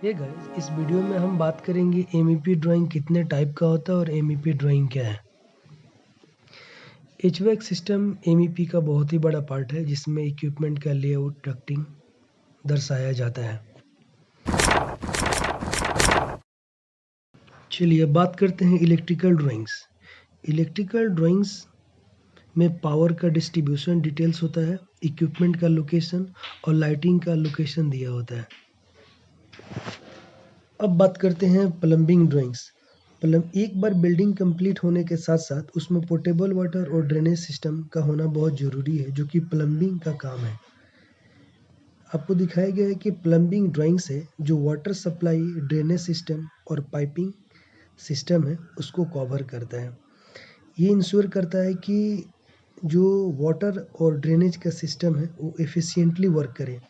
Hey guys, इस video में हम बात करेंगे एमईपी ड्राइंग कितने टाइप का होता है और एमईपी ड्राइंग क्या है। एचवैक सिस्टम एमईपी का बहुत ही बड़ा पार्ट है जिसमें इक्विपमेंट का लेआउट डक्टिंग दर्शाया जाता है। चलिए अब बात करते हैं इलेक्ट्रिकल ड्राइंग्स। इलेक्ट्रिकल ड्राइंग्स में पावर का डिस्ट्रीब्यूशन डिटेल्स होता है, इक्विपमेंट का लोकेशन और लाइटिंग का लोकेशन दिया होता है। अब बात करते हैं प्लम्बिंग ड्राइंग्स। एक बार बिल्डिंग कंप्लीट होने के साथ साथ उसमें पोर्टेबल वाटर और ड्रेनेज सिस्टम का होना बहुत ज़रूरी है, जो कि प्लम्बिंग का काम है। आपको दिखाया गया है कि प्लम्बिंग ड्राइंग से जो वाटर सप्लाई, ड्रेनेज सिस्टम और पाइपिंग सिस्टम है उसको कवर करता है। ये इंश्योर करता है कि जो वाटर और ड्रेनेज का सिस्टम है वो एफिशिएंटली वर्क करे।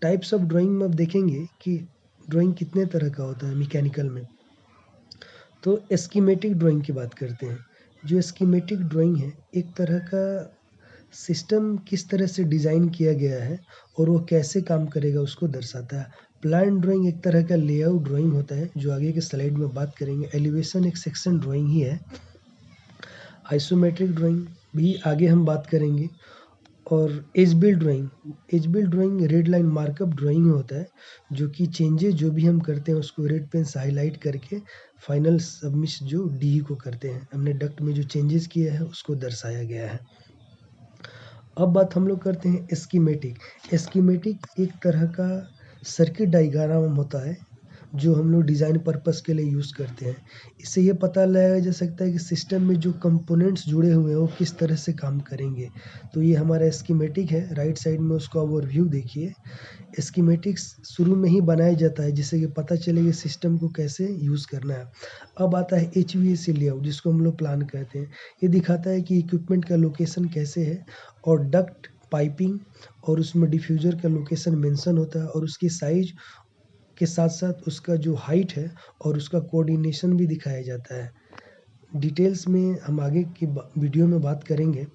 टाइप्स ऑफ ड्राइंग में अब देखेंगे कि ड्राइंग कितने तरह का होता है मैकेनिकल में। तो एस्कीमेटिक ड्राइंग की बात करते हैं। जो एस्कीमेटिक ड्राइंग है एक तरह का सिस्टम किस तरह से डिज़ाइन किया गया है और वो कैसे काम करेगा उसको दर्शाता है। प्लान ड्राइंग एक तरह का लेआउट ड्राइंग होता है जो आगे के स्लाइड में बात करेंगे। एलिवेशन एक सेक्शन ड्राइंग ही है। आइसोमेट्रिक ड्राइंग भी आगे हम बात करेंगे। और as built drawing red line markup drawing होता है, जो कि चेंजेस जो भी हम करते हैं उसको रेड पेन से हाईलाइट करके फाइनल सबमिट जो डी को करते हैं, हमने डक्ट में जो चेंजेस किया है उसको दर्शाया गया है। अब बात हम लोग करते हैं एस्कीमेटिक एक तरह का सर्किट डायग्राम होता है जो हम लोग डिज़ाइन पर्पस के लिए यूज़ करते हैं। इससे ये पता लगाया जा सकता है कि सिस्टम में जो कंपोनेंट्स जुड़े हुए हैं वो किस तरह से काम करेंगे। तो ये हमारा एस्कीमेटिक है। राइट साइड में उसका ओवरव्यू देखिए। एस्कीमेटिक्स शुरू में ही बनाया जाता है जिससे कि पता चले कि सिस्टम को कैसे यूज़ करना है। अब आता है एचवीएसी लेआउट, जिसको हम लोग प्लान कहते हैं। ये दिखाता है कि इक्विपमेंट का लोकेशन कैसे है और डक्ट, पाइपिंग और उसमें डिफ्यूज़र का लोकेशन मेंशन होता है और उसकी साइज़ के साथ साथ उसका जो हाइट है और उसका कोऑर्डिनेशन भी दिखाया जाता है। डिटेल्स में हम आगे की वीडियो में बात करेंगे।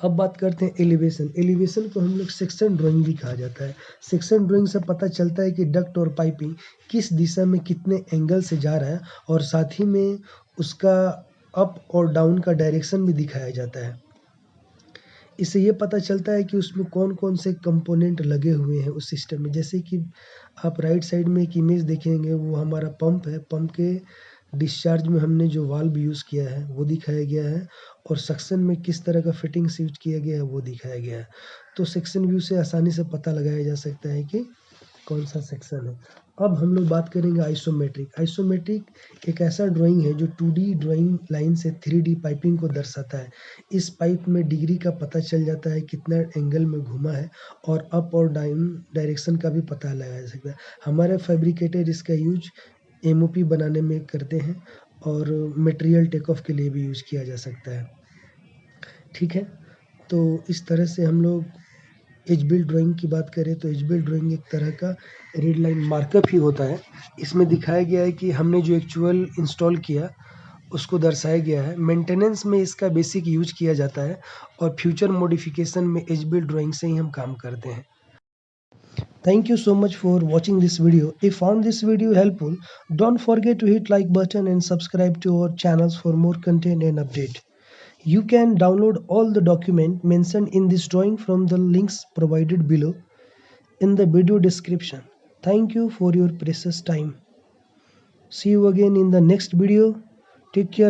अब बात करते हैं एलिवेशन को हम लोग सेक्शन ड्राइंग भी कहा जाता है। सेक्शन ड्राइंग से पता चलता है कि डक्ट और पाइपिंग किस दिशा में कितने एंगल से जा रहा है और साथ ही में उसका अप और डाउन का डायरेक्शन भी दिखाया जाता है। इससे ये पता चलता है कि उसमें कौन-कौन से कंपोनेंट लगे हुए हैं उस सिस्टम में। जैसे कि आप राइट साइड में एक इमेज देखेंगे, वो हमारा पंप है। पंप के डिस्चार्ज में हमने जो वाल्व यूज़ किया है वो दिखाया गया है और सक्शन में किस तरह का फिटिंग्स यूज़ किया गया है वो दिखाया गया है। तो सेक्शन व्यू से आसानी से पता लगाया जा सकता है कि कौन सा सेक्शन है। अब हम लोग बात करेंगे आइसोमेट्रिक एक ऐसा ड्राइंग है जो 2D ड्राइंग लाइन से 3D पाइपिंग को दर्शाता है। इस पाइप में डिग्री का पता चल जाता है कितना एंगल में घुमा है और अप और डाउन डायरेक्शन का भी पता लगाया जा सकता है। हमारे फैब्रिकेटर इसका यूज एमओपी बनाने में करते हैं और मटेरियल टेक ऑफ के लिए भी यूज किया जा सकता है। ठीक है, तो इस तरह से हम लोग एज बिल्ड ड्राइंग की बात करें तो एज बिल्ड ड्राइंग एक तरह का रेड लाइन मार्कअप ही होता है। इसमें दिखाया गया है कि हमने जो एक्चुअल इंस्टॉल किया उसको दर्शाया गया है। मेंटेनेंस में इसका बेसिक यूज किया जाता है और फ्यूचर मॉडिफिकेशन में एज बिल्ड ड्राइंग से ही हम काम करते हैं। Thank you so much for watching this video. If you found this video helpful, don't forget to hit like button and subscribe to our channels for more content and update. You can download all the document mentioned in this drawing from the links provided below in the video description. Thank you for your precious time. See you again in the next video. Take care.